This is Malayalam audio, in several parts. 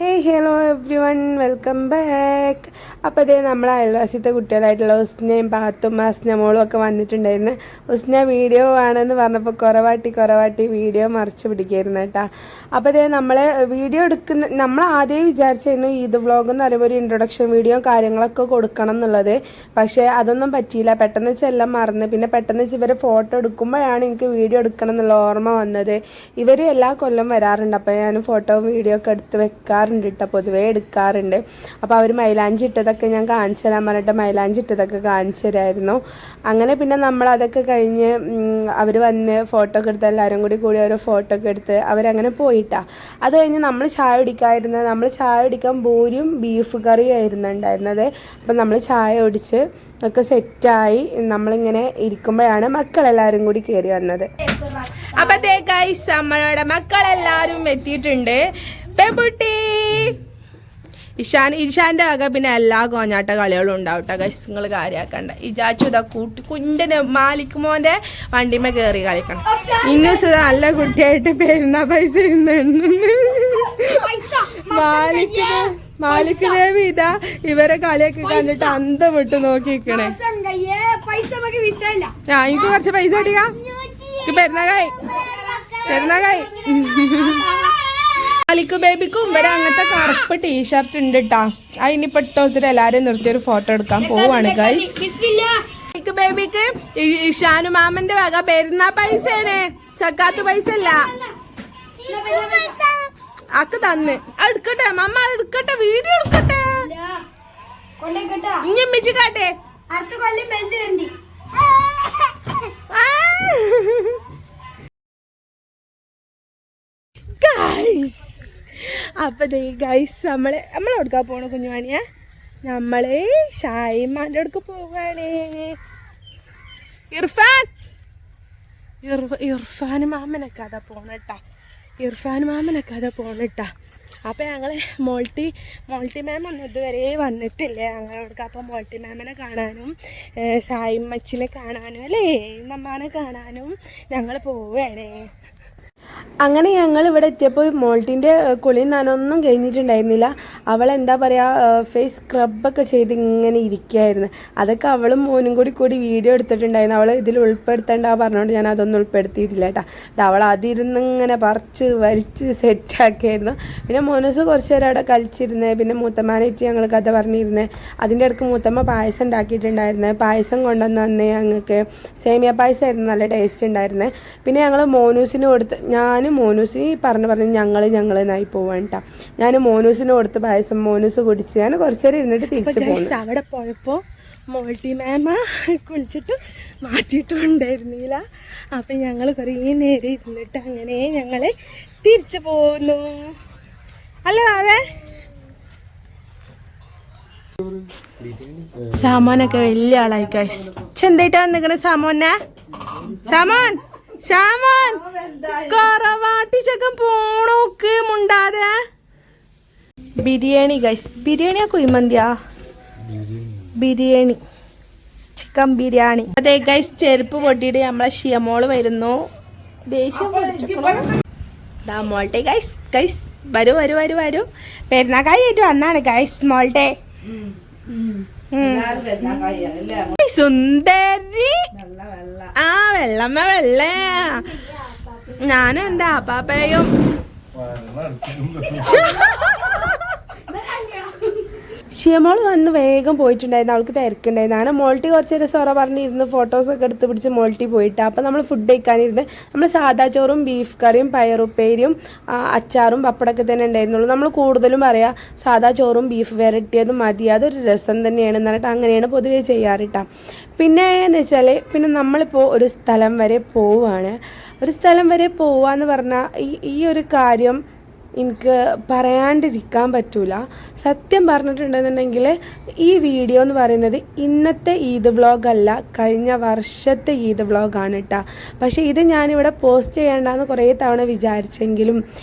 Hello every one welcome back. അപ്പോൾ അതേ നമ്മളെ അയൽവാസിത്തെ കുട്ടികളായിട്ടുള്ള ഉസ്നയും പാത്തും അസ്നമോളും ഒക്കെ വന്നിട്ടുണ്ടായിരുന്നു. ഉസ്ന വീഡിയോ ആണെന്ന് പറഞ്ഞപ്പോൾ കുറവാട്ടി വീഡിയോ മറിച്ച് പിടിക്കായിരുന്നു കേട്ടോ. അപ്പോൾ അതേ നമ്മളെ വീഡിയോ നമ്മൾ ആദ്യം വിചാരിച്ചായിരുന്നു ഈദ് വ്ളോഗ് എന്ന് പറയുമ്പോൾ ഒരു ഇൻട്രൊഡക്ഷൻ വീഡിയോ കാര്യങ്ങളൊക്കെ കൊടുക്കണം എന്നുള്ളത്. പക്ഷേ അതൊന്നും പറ്റിയില്ല. പെട്ടെന്ന് വെച്ചെല്ലാം മറന്ന് പിന്നെ പെട്ടെന്ന് വെച്ച് ഇവരെ ഫോട്ടോ എടുക്കുമ്പോഴാണ് എനിക്ക് വീഡിയോ എടുക്കണം എന്നുള്ള ഓർമ്മ വന്നത്. ഇവർ എല്ലാ കൊല്ലം വരാറുണ്ട്. അപ്പോൾ ഞാൻ ഫോട്ടോ വീഡിയോ ഒക്കെ എടുത്ത് വെക്കാറുണ്ട് കേട്ടോ, പൊതുവേ എടുക്കാറുണ്ട്. അപ്പോൾ അവർ മൈലാഞ്ചി ഇട്ടതൊക്കെ ഞാൻ കാണിച്ചു തരാൻ പറഞ്ഞിട്ട് മൈലാഞ്ചി ഇട്ടതൊക്കെ കാണിച്ചു തരായിരുന്നു. അങ്ങനെ പിന്നെ നമ്മളതൊക്കെ കഴിഞ്ഞ് അവർ വന്ന് ഫോട്ടോ ഒക്കെ എടുത്ത് എല്ലാവരും കൂടി ഓരോ ഫോട്ടോ ഒക്കെ എടുത്ത് അവരങ്ങനെ പോയിട്ടാ. അത് കഴിഞ്ഞ് നമ്മൾ ചായ കുടിക്കാൻ ബൂരിയും ബീഫ് കറിയും ആയിരുന്നു ഉണ്ടായിരുന്നത്. അപ്പം നമ്മൾ ചായ കുടിച്ച് ഒക്കെ സെറ്റായി നമ്മളിങ്ങനെ ഇരിക്കുമ്പോഴാണ് മക്കളെല്ലാവരും കൂടി കയറി വന്നത്. അപ്പത്തേ ഗൈസ് നമ്മളുടെ മക്കളെല്ലാവരും എത്തിയിട്ടുണ്ട്. ബേബുട്ടി ഇഷാന്റെ വക പിന്നെ എല്ലാ കോഞ്ഞാട്ട കളികളും ഉണ്ടാവും കേട്ടോ ഗൈസ്, നിങ്ങൾ കാര്യമാക്കണ്ട. ഇജാച്ചു ഇതാ കുഞ്ഞിന്റെ മാലിക്കുമോന്റെ വണ്ടിമേ കയറി കളിക്കണം. ഇന്നൂസ് നല്ല കുട്ടിയായിട്ട് പെരുന്നാ പൈസ മാലിക് ദേവി ഇതാ ഇവരെ കളിയൊക്കെ കണ്ടിട്ട് അന്തം വിട്ട് നോക്കിക്കണേ. എനിക്ക് കുറച്ച് പൈസ കിട്ടിയാ പെരുന്നാകായി മാലിക് ബേബിക്കും ഇവരെ അങ്ങനത്തെ കറുപ്പ് ടീഷർട്ട് ഉണ്ട് കേട്ടാ. അതിനിപ്പോ ഇട്ടോത്തിട്ട് എല്ലാരും നിർത്തിയൊരു ഫോട്ടോ എടുക്കാൻ പോവാണ് ഗൈസ്. മാലിക് ബേബിക്ക് ഇഷാനു മാമന്റെ വക പെരുന്നാ പൈസയാണ്, സക്കാത്ത് പൈസ അല്ല. അക്ക് തന്ന് എടുക്കട്ടെ മമ്മ, എടുക്കട്ടെ വീഡിയോ എടുക്കട്ടെ. ഇനി മിച്ചി കാട്ടെ അപ്പൊ ഗൈസ് നമ്മളെടുക്കാൻ പോണ കുഞ്ഞുവാണിയ, നമ്മള് ഷായിമാന്റെ അടുക്ക് പോവാണ്. ഇർഫാൻ മാമനൊക്കെ അതാ പോണട്ടാ. അപ്പം ഞങ്ങൾ മോൾട്ടി മാം ഒന്നും ഇതുവരെ വന്നിട്ടില്ല ഞങ്ങളോടൊക്കെ. അപ്പം മോൾട്ടി മാമിനെ കാണാനും സായിമ്മച്ചിനെ കാണാനും അല്ലേ മമ്മാനെ കാണാനും ഞങ്ങൾ പോവുകയാണ്. അങ്ങനെ ഞങ്ങൾ ഇവിടെ എത്തിയപ്പോൾ മോൾട്ടിൻ്റെ കുളി നനൊന്നും കഴിഞ്ഞിട്ടുണ്ടായിരുന്നില്ല. അവളെന്താ പറയുക ഫേസ് സ്ക്രബൊക്കെ ചെയ്ത് ഇങ്ങനെ ഇരിക്കുകയായിരുന്നു. അതൊക്കെ അവളും മോനും കൂടി വീഡിയോ എടുത്തിട്ടുണ്ടായിരുന്നു. അവൾ ഇതിൽ ഉൾപ്പെടുത്തേണ്ട പറഞ്ഞുകൊണ്ട് ഞാൻ അതൊന്നും ഉൾപ്പെടുത്തിയിട്ടില്ല കേട്ടോ. അവൾ അതിരുന്ന് ഇങ്ങനെ പറിച്ച് വലിച്ച് സെറ്റാക്കിയായിരുന്നു. പിന്നെ മോനസ് കുറച്ച് നേരം അവിടെ കളിച്ചിരുന്നത്. പിന്നെ മൂത്തമ്മാനായിട്ട് ഞങ്ങൾ കഥ പറഞ്ഞിരുന്നത്. അതിൻ്റെ ഇടയ്ക്ക് മൂത്തമ്മ പായസം ഉണ്ടാക്കിയിട്ടുണ്ടായിരുന്നത്. പായസം കൊണ്ടുവന്ന് വന്നേ ഞങ്ങൾക്ക് സേമിയ പായസമായിരുന്നു, നല്ല ടേസ്റ്റ് ഉണ്ടായിരുന്നത്. പിന്നെ ഞങ്ങൾ മോനൂസിന് കൊടുത്ത് ഞാനും മോനൂസിന് പറഞ്ഞ് ഞങ്ങളെന്നായി പോവാൻ കേട്ടോ. ഞാൻ മോനൂസിന് കൊടുത്ത് പായസം മോനൂസ് കുടിച്ച് ഞാൻ കുറച്ച് നേരം ഇരുന്നിട്ട് തിരിച്ചു പോകുന്നു. അവിടെ പോയപ്പോൾ മോൾട്ടി മാമ കുളിച്ചിട്ട് മാറ്റിയിട്ടുണ്ടായിരുന്നില്ല. അപ്പം ഞങ്ങൾ കുറേ നേരം ഇരുന്നിട്ട് അങ്ങനെ ഞങ്ങൾ തിരിച്ചു പോകുന്നു. അല്ലേ വാവേ? സാമോനൊക്കെ വലിയ ആളായി ഗൈസ്. ചെന്തായിട്ടാ വന്നിക്കണ സാമോൻ കറവാട്ടി ചക്കൻ പോണോക്ക് മുണ്ടാതെ. ബിരിയാണി ഗൈസ്, ബിരിയാണിയാ കുഴിമന്തിയാ? ബിരിയാണി, ചിക്കൻ ബിരിയാണി. അതെ ഗൈസ്, ചെരുപ്പ് പൊട്ടിയിട്ട് നമ്മളെ ഷിയമോള് വരുന്നു. ദേഷ്യം മോൾട്ടെ ഗൈസ് വരൂ പെരുന്നാക്കായി ആയിട്ട് വന്നാണ് ഗൈസ് മോൾട്ടെ. സുന്ദരി ആ വെള്ള ഞാനും എൻ്റെ അപ്പാപ്പയും ഷിയമോൾ വന്ന് വേഗം പോയിട്ടുണ്ടായിരുന്നു. അവൾക്ക് തിരക്കുണ്ടായിരുന്നു. അങ്ങനെ മോൾട്ടി കുറച്ച് നേരം സൊറ പറഞ്ഞിരുന്ന് ഫോട്ടോസൊക്കെ എടുത്ത് പിടിച്ച് മോൾട്ടി പോയിട്ട്. അപ്പം നമ്മൾ ഫുഡ് കഴിക്കാനിരുന്ന് നമ്മൾ സാദാ ചോറും ബീഫ് കറിയും പയറുപ്പേരിയും അച്ചാറും പപ്പടമൊക്കെ തന്നെ ഉണ്ടായിരുന്നുള്ളൂ. നമ്മൾ കൂടുതലും പറയാം സാദാ ചോറും ബീഫ് വരട്ടിയതും മതി, അതൊരു രസം തന്നെയാണ് എന്നിട്ട് അങ്ങനെയാണ് പൊതുവേ ചെയ്യാറിട്ടാ. പിന്നെ എന്ന് വെച്ചാൽ പിന്നെ നമ്മളിപ്പോൾ ഒരു സ്ഥലം വരെ പോവുകയാണ്. ഒരു സ്ഥലം വരെ പോവാന്ന് പറഞ്ഞാൽ ഈ ഒരു കാര്യം എനിക്ക് പറയാണ്ടിരിക്കാൻ പറ്റൂല. സത്യം പറഞ്ഞിട്ടുണ്ടെന്നുണ്ടെങ്കിൽ ഈ വീഡിയോ എന്ന് പറയുന്നത് ഇന്നത്തെ ഈദ് വ്ളോഗല്ല, കഴിഞ്ഞ വർഷത്തെ ഈദ് വ്ളോഗാണ് കേട്ടോ. പക്ഷേ ഇത് ഞാനിവിടെ പോസ്റ്റ് ചെയ്യേണ്ടെന്ന് കുറേ തവണ വിചാരിച്ചെങ്കിലും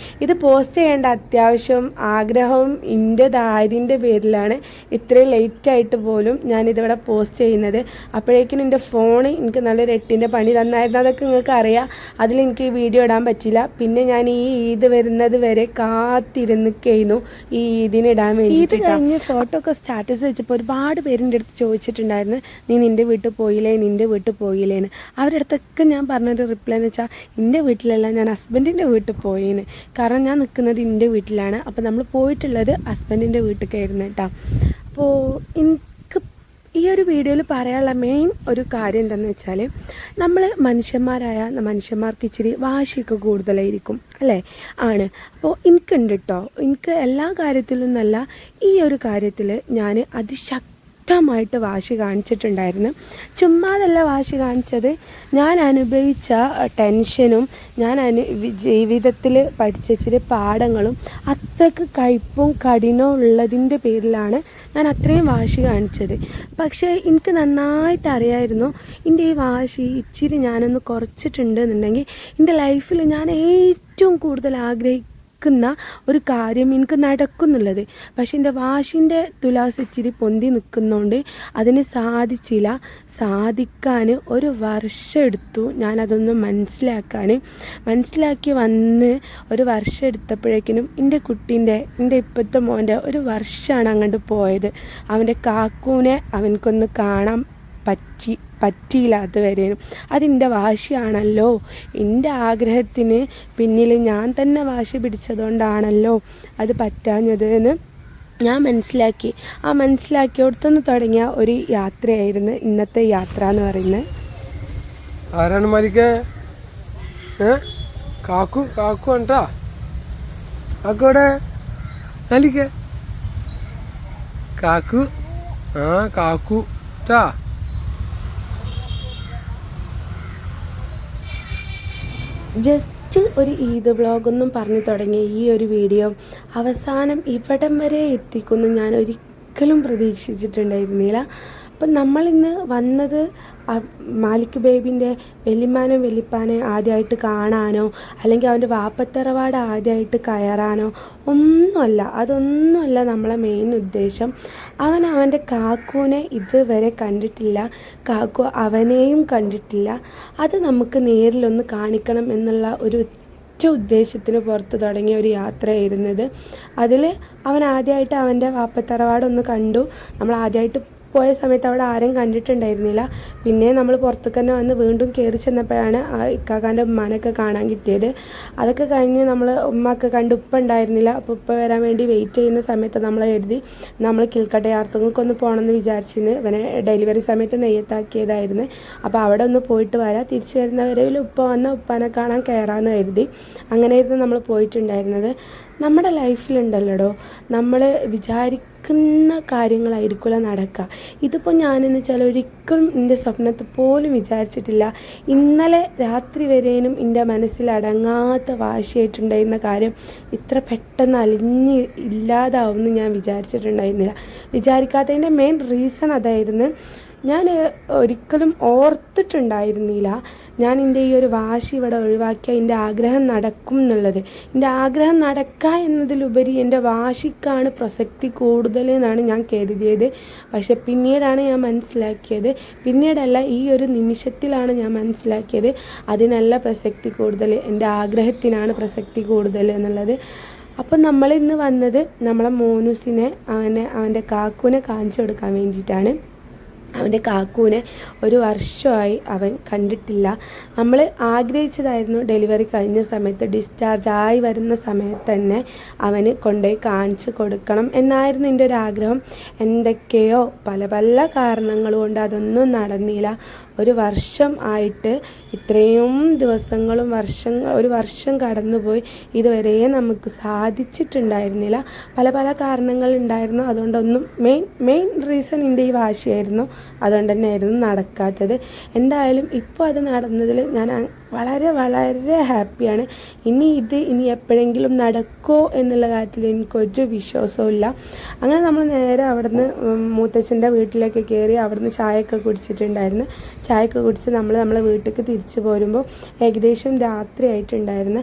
ഇത് പോസ്റ്റ് ചെയ്യേണ്ട അത്യാവശ്യം ആഗ്രഹവും എൻ്റെതായതിൻ്റെ പേരിലാണ് ഇത്രയും ലേറ്റായിട്ട് പോലും ഞാനിതിവിടെ പോസ്റ്റ് ചെയ്യുന്നത്. അപ്പോഴേക്കും എൻ്റെ ഫോണ് എനിക്ക് നല്ലൊരു 8ൻ്റെ പണി തന്നായിരുന്നു. അതൊക്കെ നിങ്ങൾക്ക് അറിയാം. അതിലെനിക്ക് ഈ വീഡിയോ ഇടാൻ പറ്റില്ല. പിന്നെ ഞാൻ ഈ ഈദ് വരുന്നത് വരെ കാത്തിരുന്നിക്കുന്നു ഈ ഇതിനിടാൻ വേണ്ടി. ഇത് കഴിഞ്ഞ് ഫോട്ടോ ഒക്കെ സ്റ്റാറ്റസ് വെച്ചപ്പോൾ ഒരുപാട് പേരിൻ്റെ അടുത്ത് ചോദിച്ചിട്ടുണ്ടായിരുന്നു, നീ നിൻ്റെ വീട്ടിൽ പോയില്ലേന്ന്. അവരുടെ അടുത്തൊക്കെ ഞാൻ പറഞ്ഞൊരു റിപ്ലൈ എന്ന് വെച്ചാൽ, എൻ്റെ വീട്ടിലല്ല, ഞാൻ ഹസ്ബൻഡിൻ്റെ വീട്ടിൽ പോയിന്ന്. കാരണം ഞാൻ നിൽക്കുന്നത് എൻ്റെ വീട്ടിലാണ്. അപ്പോൾ നമ്മൾ പോയിട്ടുള്ളത് ഹസ്ബൻഡിൻ്റെ വീട്ടിലേക്കായിരുന്നു കേട്ടോ. അപ്പോൾ എനിക്ക് ഈ ഒരു വീഡിയോയിൽ പറയാനുള്ള മെയിൻ ഒരു കാര്യം എന്താണെന്ന് വെച്ചാൽ, നമ്മൾ മനുഷ്യന്മാർക്ക് ഇച്ചിരി വാശിയൊക്കെ കൂടുതലായിരിക്കും അല്ലേ? ആണ്. അപ്പോൾ എനിക്കുണ്ട് കേട്ടോ. എനിക്ക് എല്ലാ കാര്യത്തിലും നല്ല ഈ ഒരു കാര്യത്തിൽ ഞാൻ ശക്തമായിട്ട് വാശി കാണിച്ചിട്ടുണ്ടായിരുന്നു. ചുമ്മാതല്ല വാശി കാണിച്ചത്, ഞാൻ അനുഭവിച്ച ടെൻഷനും ഞാൻ ജീവിതത്തിൽ പഠിച്ചിട്ട് പാഠങ്ങളും അത്രയ്ക്ക് കയ്പും കഠിനവും ഉള്ളതിൻ്റെ പേരിലാണ് ഞാൻ അത്രയും വാശി കാണിച്ചത്. പക്ഷേ എനിക്ക് നന്നായിട്ട് അറിയായിരുന്നു, എൻ്റെ ഈ വാശി ഇച്ചിരി ഞാനൊന്ന് കുറച്ചിട്ടുണ്ട് എന്നുണ്ടെങ്കിൽ എൻ്റെ ലൈഫിൽ ഞാൻ ഏറ്റവും കൂടുതൽ ഒരു കാര്യം എനിക്ക് നടക്കുന്നുള്ളത്. പക്ഷെ എൻ്റെ വാശിൻ്റെ തുലാസ് ഇച്ചിരി പൊന്തി നിൽക്കുന്നതുകൊണ്ട് അതിന് സാധിക്കാൻ ഒരു വർഷം എടുത്തു ഞാനതൊന്ന് മനസ്സിലാക്കി വന്ന്. ഒരു വർഷം എടുത്തപ്പോഴേക്കിനും എൻ്റെ ഇപ്പോഴത്തെ മോൻ്റെ ഒരു വർഷമാണ് അങ്ങോട്ട് പോയത്. അവൻ്റെ കാക്കൂനെ അവനക്കൊന്ന് കാണാൻ പറ്റിയില്ലാത്തവരേനും. അതിൻ്റെ വാശിയാണല്ലോ, എൻ്റെ ആഗ്രഹത്തിന് പിന്നിൽ ഞാൻ തന്നെ വാശി പിടിച്ചതുകൊണ്ടാണല്ലോ അത് പറ്റാഞ്ഞത് എന്ന് ഞാൻ മനസ്സിലാക്കി. ആ മനസ്സിലാക്കിയോടത്തുനിന്ന് തുടങ്ങിയ ഒരു യാത്രയായിരുന്നു ഇന്നത്തെ യാത്ര എന്ന് പറയുന്നത്. ആരാണ് മാലിക്ക? കാക്കു കണ്ടാ? കാക്കോടെ മാലിക്ക? കാക്കു കാക്കു ട്ടാ. ജസ്റ്റ് ഒരു ഈദ് വ്ളോഗൊന്നും പറഞ്ഞു തുടങ്ങിയ ഈ ഒരു വീഡിയോ അവസാനം ഇവിടം വരെ എത്തിക്കുമെന്ന് ഞാൻ ഒരിക്കലും പ്രതീക്ഷിച്ചിട്ടുണ്ടായിരുന്നില്ല. അപ്പം നമ്മളിന്ന് വന്നത് മാലിക് ബേബിൻ്റെ വെല്ലിമാനും വെല്ലിപ്പാനെ ആദ്യമായിട്ട് കാണാനോ അല്ലെങ്കിൽ അവൻ്റെ വാപ്പത്തറവാട് ആദ്യമായിട്ട് കയറാനോ അതൊന്നുമല്ല നമ്മളെ മെയിൻ ഉദ്ദേശം. അവൻ്റെ കാക്കൂനെ ഇതുവരെ കണ്ടിട്ടില്ല, കാക്കു അവനെയും കണ്ടിട്ടില്ല. അത് നമുക്ക് നേരിലൊന്ന് കാണിക്കണം എന്നുള്ള ഒരു ഉദ്ദേശത്തിന് പുറത്ത് തുടങ്ങിയ ഒരു യാത്രയായിരുന്നത്. അതിൽ അവൻ ആദ്യമായിട്ട് അവൻ്റെ വാപ്പത്തറവാടൊന്ന് കണ്ടു. നമ്മൾ ആദ്യമായിട്ട് പോയ സമയത്ത് അവിടെ ആരും കണ്ടിട്ടുണ്ടായിരുന്നില്ല. പിന്നെ നമ്മൾ പുറത്തേക്ക് തന്നെ വന്ന് വീണ്ടും കയറി ചെന്നപ്പോഴാണ് ഇക്കാക്കാൻ്റെ ഉമ്മാനൊക്കെ കാണാൻ കിട്ടിയത്. അതൊക്കെ കഴിഞ്ഞ് നമ്മൾ ഉമ്മയൊക്കെ കണ്ട് ഉപ്പ ഉണ്ടായിരുന്നില്ല. അപ്പോൾ ഉപ്പ വരാൻ വേണ്ടി വെയിറ്റ് ചെയ്യുന്ന സമയത്ത് നമ്മൾ കരുതി നമ്മൾ കിൽക്കട്ടെ യാത്രങ്ങൾക്കൊന്ന് പോകണമെന്ന് വിചാരിച്ചിന്. ഇവനെ ഡെലിവറി സമയത്ത് നെയ്യത്താക്കിയതായിരുന്നു. അപ്പോൾ അവിടെ ഒന്ന് പോയിട്ട് വരാം, തിരിച്ചു വരുന്നവരിൽ ഉപ്പ വന്ന ഉപ്പാനെ കാണാൻ കയറാമെന്ന് കരുതി. അങ്ങനെയായിരുന്നു നമ്മൾ പോയിട്ടുണ്ടായിരുന്നത്. നമ്മുടെ ലൈഫിലുണ്ടല്ലോ നമ്മൾ വിചാരിക്കുന്ന കാര്യങ്ങളായിരിക്കില്ല നടക്കുക. ഇതിപ്പോൾ ഞാനെന്ന് വെച്ചാൽ ഒരിക്കലും എൻ്റെ സ്വപ്നത്തിൽ പോലും വിചാരിച്ചിട്ടില്ല. ഇന്നലെ രാത്രി വരെയും എൻ്റെ മനസ്സിൽ അടങ്ങാത്ത വാശിയായിട്ടുണ്ടായിരുന്ന കാര്യം ഇത്ര പെട്ടെന്ന് ഇല്ലാതാവുമെന്ന് ഞാൻ വിചാരിച്ചിട്ടുണ്ടായിരുന്നില്ല. വിചാരിക്കാത്തതിൻ്റെ മെയിൻ റീസൺ അതായിരുന്നു, ഞാൻ ഒരിക്കലും ഓർത്തിട്ടുണ്ടായിരുന്നില്ല ഞാൻ എൻ്റെ ഈ ഒരു വാശി ഇവിടെ ഒഴിവാക്കിയാൽ എൻ്റെ ആഗ്രഹം നടക്കും എന്നുള്ളത്. എൻ്റെ ആഗ്രഹം നടക്കുക എന്നതിലുപരി എൻ്റെ വാശിക്കാണ് പ്രസക്തി കൂടുതൽ എന്നാണ് ഞാൻ കരുതിയത്. പക്ഷെ പിന്നീടാണ് ഞാൻ മനസ്സിലാക്കിയത്, പിന്നീടല്ല ഈ ഒരു നിമിഷത്തിലാണ് ഞാൻ മനസ്സിലാക്കിയത് അതിനല്ല പ്രസക്തി കൂടുതൽ, എൻ്റെ ആഗ്രഹത്തിനാണ് പ്രസക്തി കൂടുതൽ എന്നുള്ളത്. അപ്പം നമ്മളിന്ന് വന്നത് നമ്മളെ മോനൂസിനെ അവൻ്റെ കാക്കൂനെ കാണിച്ചു കൊടുക്കാൻ വേണ്ടിയിട്ടാണ്. അവൻ്റെ കാക്കൂനെ ഒരു വർഷമായി അവൻ കണ്ടിട്ടില്ല. നമ്മൾ ആഗ്രഹിച്ചതായിരുന്നു ഡെലിവറി കഴിഞ്ഞ സമയത്ത് ഡിസ്ചാർജായി വരുന്ന സമയത്ത് തന്നെ അവന് കൊണ്ടുപോയി കാണിച്ചു കൊടുക്കണം എന്നായിരുന്നു എൻ്റെ ഒരു ആഗ്രഹം. എന്തൊക്കെയോ പല കാരണങ്ങൾ കൊണ്ട് അതൊന്നും നടന്നില്ല. ഒരു വർഷം ആയിട്ട് ഇത്രയും ദിവസങ്ങളും ഒരു വർഷം കടന്നുപോയി, ഇതുവരെ നമുക്ക് സാധിച്ചിട്ടുണ്ടായിരുന്നില്ല. പല കാരണങ്ങളുണ്ടായിരുന്നു. അതുകൊണ്ടൊന്നും മെയിൻ റീസൺ എൻ്റെ ഈ വാശിയായിരുന്നു. അതുകൊണ്ട് തന്നെയായിരുന്നു നടക്കാത്തത്. എന്തായാലും ഇപ്പോൾ അത് നടന്നതിൽ ഞാൻ വളരെ ഹാപ്പിയാണ്. ഇനി എപ്പോഴെങ്കിലും നടക്കുമോ എന്നുള്ള കാര്യത്തിൽ എനിക്കൊരു വിശ്വാസവും ഇല്ല. അങ്ങനെ നമ്മൾ നേരെ അവിടുന്ന് മൂത്തച്ഛൻ്റെ വീട്ടിലേക്ക് കയറി അവിടുന്ന് ചായയൊക്കെ കുടിച്ചിട്ടുണ്ടായിരുന്നു. ചായയൊക്കെ കുടിച്ച് നമ്മളെ വീട്ടിലേക്ക് തിരിച്ചു പോരുമ്പോൾ ഏകദേശം രാത്രി ആയിട്ടുണ്ടായിരുന്നു.